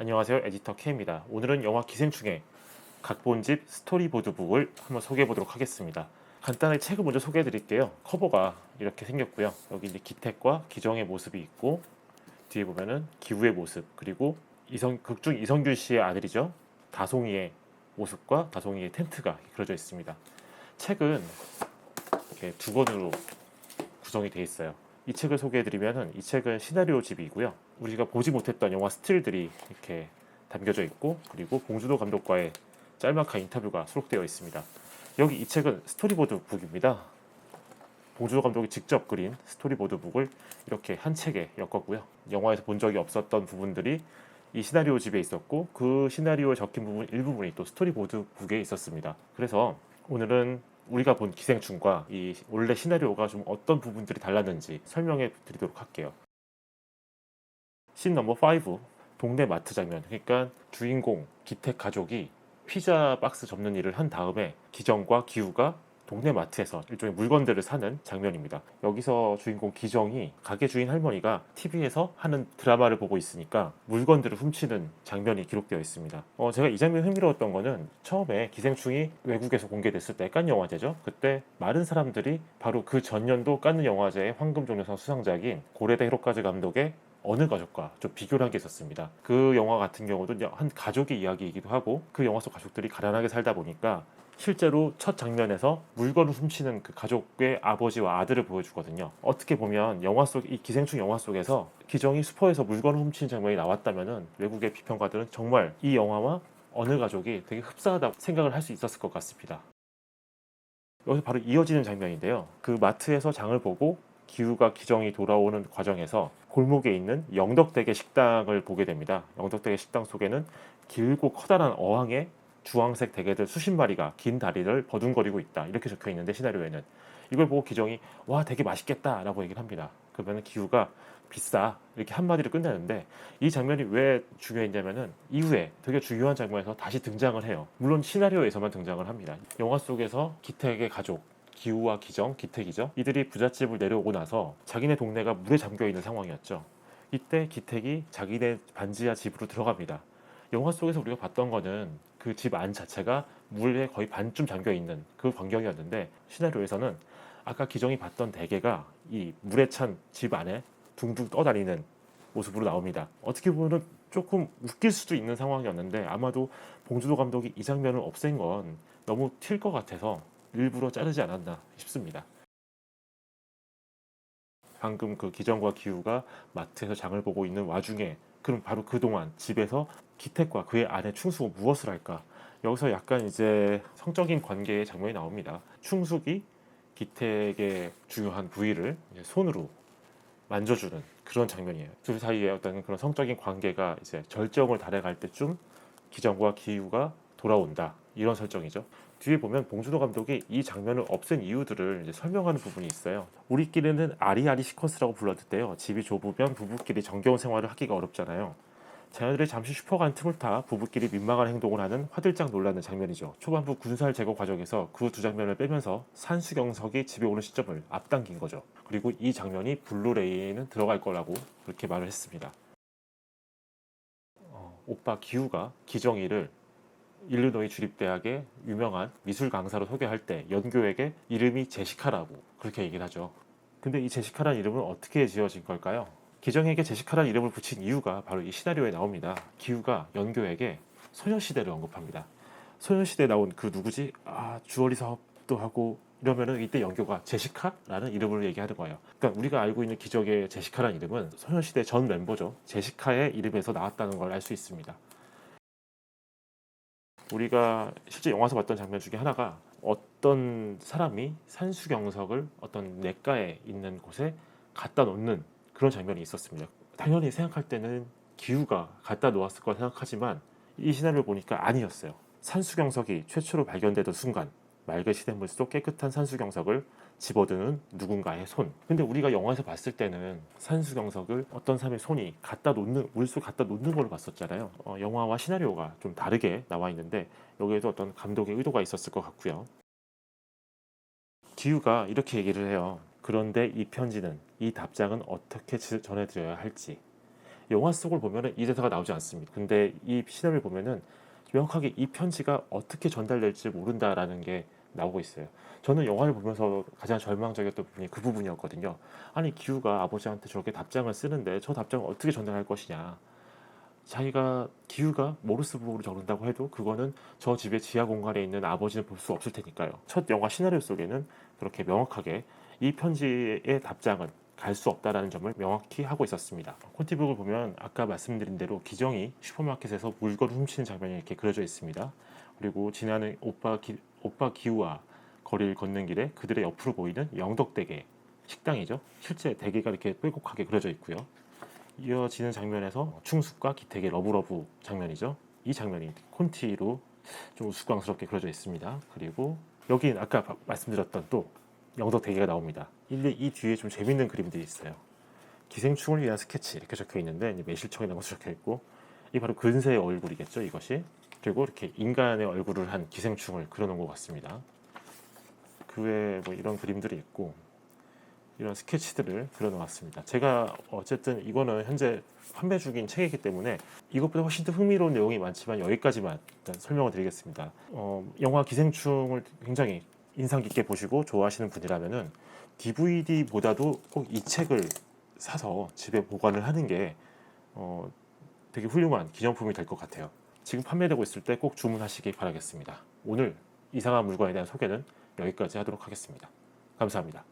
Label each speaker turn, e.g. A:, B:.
A: 안녕하세요, 에디터 K입니다. 오늘은 영화 기생충의 각본집 스토리보드북을 한번 소개해 보도록 하겠습니다. 간단하게 책을 먼저 소개해 드릴게요. 커버가 이렇게 생겼고요. 여기 이제 기택과 기정의 모습이 있고, 뒤에 보면은 기우의 모습, 그리고 극중 이성균 씨의 아들이죠, 다송이의 모습과 다송이의 텐트가 그려져 있습니다. 책은 이렇게 두 권으로 구성이 되어 있어요. 이 책을 소개해드리면은, 이 책은 시나리오 집이고요. 우리가 보지 못했던 영화 스틸들이 이렇게 담겨져 있고, 그리고 봉준호 감독과의 짤막한 인터뷰가 수록되어 있습니다. 여기 이 책은 스토리보드 북입니다. 봉준호 감독이 직접 그린 스토리보드 북을 이렇게 한 책에 엮었고요. 영화에서 본 적이 없었던 부분들이 이 시나리오 집에 있었고, 그 시나리오에 적힌 부분 일부분이 또 스토리보드 북에 있었습니다. 그래서 오늘은 우리가 본 기생충과 이 원래 시나리오가 좀 어떤 부분들이 달랐는지 설명해 드리도록 할게요. 씬 넘버 5, 동네 마트 장면. 그러니까 주인공 기택 가족이 피자 박스 접는 일을 한 다음에 기정과 기우가 동네 마트에서 일종의 물건들을 사는 장면입니다. 여기서 주인공 기정이 가게 주인 할머니가 TV에서 하는 드라마를 보고 있으니까 물건들을 훔치는 장면이 기록되어 있습니다. 제가 이 장면이 흥미로웠던 거는, 처음에 기생충이 외국에서 공개됐을 때 칸 영화제죠. 그때 많은 사람들이 바로 그 전년도 칸 영화제의 황금종려상 수상작인 고레다 히로카즈 감독의 어느 가족과 좀 비교를 한 게 있었습니다. 그 영화 같은 경우도 한 가족의 이야기이기도 하고, 그 영화 속 가족들이 가난하게 살다 보니까 실제로 첫 장면에서 물건을 훔치는 그 가족의 아버지와 아들을 보여주거든요. 어떻게 보면 이 기생충 영화 속에서 기정이 슈퍼에서 물건을 훔치는 장면이 나왔다면은 외국의 비평가들은 정말 이 영화와 어느 가족이 되게 흡사하다고 생각을 할 수 있었을 것 같습니다. 여기서 바로 이어지는 장면인데요. 그 마트에서 장을 보고 기우가 기정이 돌아오는 과정에서 골목에 있는 영덕대게 식당을 보게 됩니다. 영덕대게 식당 속에는 길고 커다란 어항에 주황색 대게들 수십 마리가 긴 다리를 버둥거리고 있다, 이렇게 적혀 있는데, 시나리오에는 이걸 보고 기정이 와 되게 맛있겠다 라고 얘기를 합니다. 그러면 기우가 비싸, 이렇게 한마디로 끝내는데, 이 장면이 왜 중요했냐면은 이후에 되게 중요한 장면에서 다시 등장을 해요. 물론 시나리오에서만 등장을 합니다. 영화 속에서 기택의 가족 기우와 기정, 기택이죠, 이들이 부잣집을 내려오고 나서 자기네 동네가 물에 잠겨 있는 상황이었죠. 이때 기택이 자기네 반지하 집으로 들어갑니다. 영화 속에서 우리가 봤던 거는 그 집 안 자체가 물에 거의 반쯤 잠겨 있는 그 광경이었는데, 시나리오에서는 아까 기정이 봤던 대게가 이 물에 찬 집 안에 둥둥 떠다니는 모습으로 나옵니다. 어떻게 보면 조금 웃길 수도 있는 상황이었는데, 아마도 봉준호 감독이 이 장면을 없앤 건 너무 튈 것 같아서 일부러 자르지 않았나 싶습니다. 방금 그 기정과 기우가 마트에서 장을 보고 있는 와중에, 그럼 바로 그동안 집에서 기택과 그의 아내 충수가 무엇을 할까? 여기서 약간 이제 성적인 관계의 장면이 나옵니다. 충숙이 기택의 중요한 부위를 이제 손으로 만져주는 그런 장면이에요. 둘 사이에 어떤 그런 성적인 관계가 이제 절정을 달해갈 때쯤 기정과 기우가 돌아온다, 이런 설정이죠. 뒤에 보면 봉준호 감독이 이 장면을 없앤 이유들을 이제 설명하는 부분이 있어요. 우리끼리는 아리아리 시퀀스라고 불렀는데요. 집이 좁으면 부부끼리 정겨운 생활을 하기가 어렵잖아요. 자녀들이 잠시 슈퍼 간 틈을 타 부부끼리 민망한 행동을 하는 화들짝 놀라는 장면이죠. 초반부 군살 제거 과정에서 그 두 장면을 빼면서 산수경석이 집에 오는 시점을 앞당긴 거죠. 그리고 이 장면이 블루레이에는 들어갈 거라고 그렇게 말을 했습니다. 오빠 기우가 기정이를 일리노이 주립대학의 유명한 미술 강사로 소개할 때 연교에게 이름이 제시카라고 그렇게 얘기를 하죠. 근데 이 제시카라는 이름은 어떻게 지어진 걸까요? 기정에게 제시카라는 이름을 붙인 이유가 바로 이 시나리오에 나옵니다. 기우가 연교에게 소녀시대를 언급합니다. 소녀시대에 나온 그 누구지? 주얼리 사업도 하고 이러면은 이때 연교가 제시카라는 이름을 얘기하는 거예요. 그러니까 우리가 알고 있는 기적의 제시카라는 이름은 소녀시대 전 멤버죠. 제시카의 이름에서 나왔다는 걸 알 수 있습니다. 우리가 실제 영화에서 봤던 장면 중에 하나가, 어떤 사람이 산수경석을 어떤 냇가에 있는 곳에 갖다 놓는 그런 장면이 있었습니다. 당연히 생각할 때는 기우가 갖다 놓았을 거라 생각하지만, 이 시나리오 보니까 아니었어요. 산수경석이 최초로 발견되던 순간 맑은 시냇물 속 깨끗한 산수경석을 집어드는 누군가의 손. 근데 우리가 영화에서 봤을 때는 산수경석을 어떤 사람의 손이 갖다 놓는, 물속 갖다 놓는 걸로 봤었잖아요. 영화와 시나리오가 좀 다르게 나와 있는데, 여기에도 어떤 감독의 의도가 있었을 것 같고요. 기우가 이렇게 얘기를 해요. 그런데 이 편지는, 이 답장은 어떻게 전해드려야 할지, 영화 속을 보면은 이 대사가 나오지 않습니다. 근데 이 시나리오를 보면은 명확하게 이 편지가 어떻게 전달될지 모른다라는 게 나오고 있어요. 저는 영화를 보면서 가장 절망적이었던 부분이 그 부분이었거든요. 아니 기우가 아버지한테 저렇게 답장을 쓰는데 저 답장을 어떻게 전달할 것이냐. 자기가 기우가 모르스 부호로 적는다고 해도 그거는 저 집의 지하 공간에 있는 아버지는 볼 수 없을 테니까요. 첫 영화 시나리오 속에는 그렇게 명확하게 이 편지의 답장은 갈 수 없다라는 점을 명확히 하고 있었습니다. 콘티북을 보면 아까 말씀드린 대로 기정이 슈퍼마켓에서 물건을 훔치는 장면이 이렇게 그려져 있습니다. 그리고 지나는 오빠 기우와 거리를 걷는 길에 그들의 옆으로 보이는 영덕대게 식당이죠. 실제 대게가 이렇게 빼곡하게 그려져 있고요. 이어지는 장면에서 충숙과 기택의 러브러브 장면이죠. 이 장면이 콘티로 좀 우스꽝스럽게 그려져 있습니다. 그리고 여기 아까 말씀드렸던 또 영덕 대게가 나옵니다. 근데 이 뒤에 좀 재밌는 그림들이 있어요. 기생충을 위한 스케치 이렇게 적혀 있는데 매실청이라는 것도 적혀 있고 이 바로 근세의 얼굴이겠죠. 이것이 그리고 이렇게 인간의 얼굴을 한 기생충을 그려놓은 것 같습니다. 그 외에 뭐 이런 그림들이 있고 이런 스케치들을 그려놓았습니다. 제가 어쨌든 이거는 현재 판매 중인 책이기 때문에 이것보다 훨씬 더 흥미로운 내용이 많지만 여기까지만 일단 설명을 드리겠습니다. 영화 기생충을 굉장히 인상 깊게 보시고 좋아하시는 분이라면은 DVD보다도 꼭 이 책을 사서 집에 보관을 하는 게 되게 훌륭한 기념품이 될 것 같아요. 지금 판매되고 있을 때 꼭 주문하시기 바라겠습니다. 오늘 이상한 물건에 대한 소개는 여기까지 하도록 하겠습니다. 감사합니다.